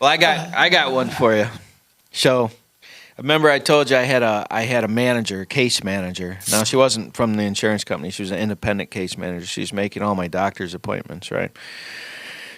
Well, I got one for you. So, remember I told you I had a manager, case manager. Now she wasn't from the insurance company. She was an independent case manager. She was making all my doctor's appointments, right?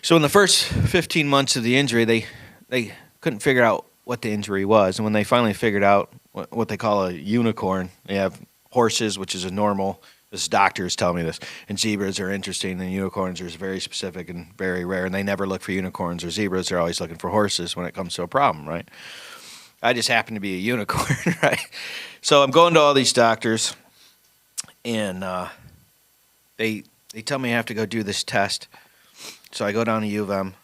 So in the first 15 months of the injury, they couldn't figure out what the injury was, and when they finally figured out what they call a unicorn, they have horses, which is a normal. This doctors tell me this, and zebras are interesting, and unicorns are very specific and very rare, and they never look for unicorns or zebras. They're always looking for horses when it comes to a problem, right? I just happen to be a unicorn, right? So I'm going to all these doctors, and they tell me I have to go do this test. So I go down to U of M,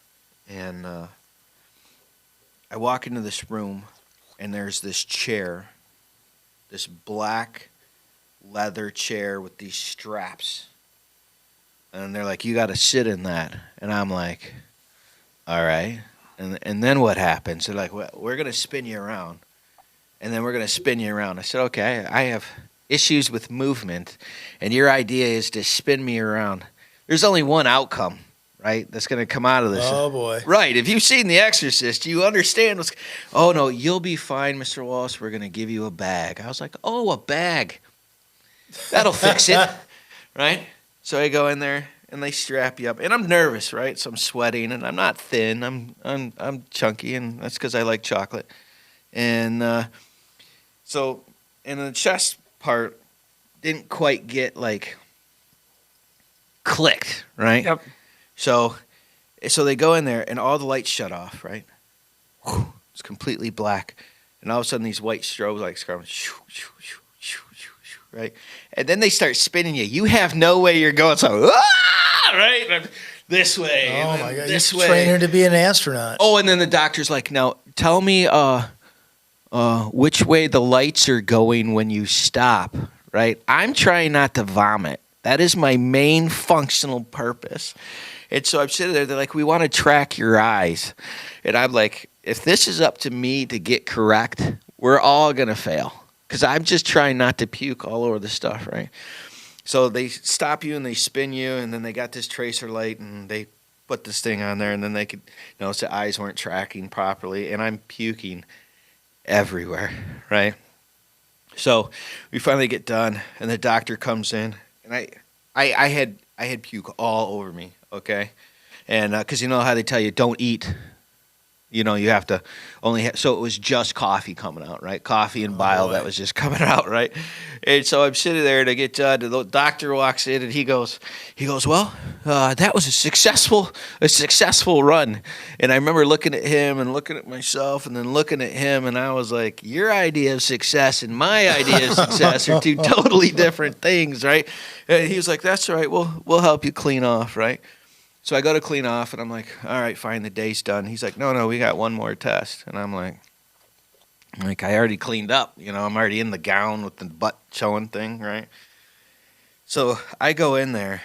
and I walk into this room, and there's this chair, this black leather chair with these straps. And they're like, you got to sit in that. And I'm like, all right. And then what happens? They're like, well, we're going to spin you around. And then we're going to spin you around. I said, okay, I have issues with movement, and your idea is to spin me around. There's only one outcome, right, that's going to come out of this. Oh, boy. Right. If you've seen The Exorcist, you understand what's... Oh, no, you'll be fine, Mr. Walsh. We're going to give you a bag. I was like, oh, a bag. That'll fix it, right? So I go in there, and they strap you up. And I'm nervous, right? So I'm sweating, and I'm not thin. I'm chunky, and that's because I like chocolate. And so in the chest part, didn't quite get, like, clicked, right? Yep. So they go in there, and all the lights shut off, right? Whew, it's completely black. And all of a sudden, these white strobe lights come, right? And then they start spinning you. You have no way you're going. So, right? This way. Oh, my God. This You're way. training to be an astronaut. Oh, and then the doctor's like, now, tell me which way the lights are going when you stop, right? I'm trying not to vomit. That is my main functional purpose. And so I'm sitting there, they're like, we want to track your eyes. And I'm like, if this is up to me to get correct, we're all going to fail. Because I'm just trying not to puke all over the stuff, right? So they stop you and they spin you, and then they got this tracer light, and they put this thing on there, and then they could notice the eyes weren't tracking properly, and I'm puking everywhere, right? So we finally get done, and the doctor comes in, and I had puke all over me, okay? And because you know how they tell you don't eat, you know, you have to only so it was just coffee coming out, right? Coffee and bile that was just coming out, right? And so I'm sitting there to get done, and the doctor walks in, and he goes, well, that was a successful run. And I remember looking at him and looking at myself and then looking at him, and I was like, your idea of success and my idea of success are two totally different things, right? And he was like, that's all right, we'll help you clean off, right? So I go to clean off, and I'm like, all right, fine, the day's done. He's like, no, we got one more test. And I'm like, I already cleaned up. You know, I'm already in the gown with the butt showing thing, right? So I go in there,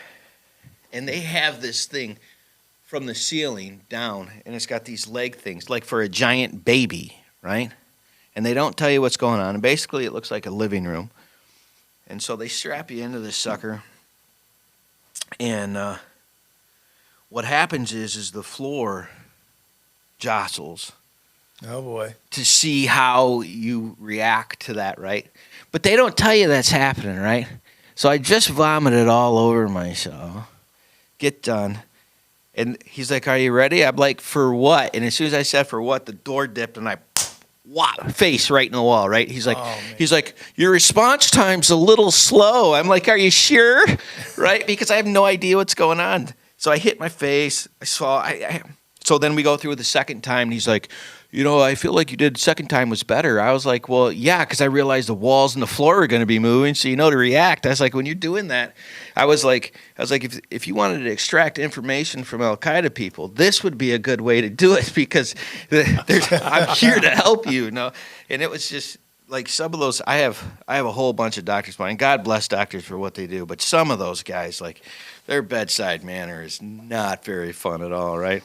and they have this thing from the ceiling down, and it's got these leg things, like for a giant baby, right? And they don't tell you what's going on. And basically, it looks like a living room. And so they strap you into this sucker, and what happens is the floor jostles. Oh, boy. To see how you react to that, right? But they don't tell you that's happening, right? So I just vomited all over myself. Get done. And he's like, are you ready? I'm like, for what? And as soon as I said for what, the door dipped, and I whop, face right in the wall, right? He's like, your response time's a little slow. I'm like, are you sure? Right? Because I have no idea what's going on. So I hit my face. So then we go through the second time, and he's like, you know, I feel like you did the second time was better. I was like, well, yeah, because I realized the walls and the floor are going to be moving, so you know to react. I was like, when you're doing that, I was like, if you wanted to extract information from Al-Qaeda people, this would be a good way to do it because I'm here to help you. No, and it was just like some of those. I have a whole bunch of doctors, and God bless doctors for what they do, but some of those guys, like their bedside manner is not very fun at all, right?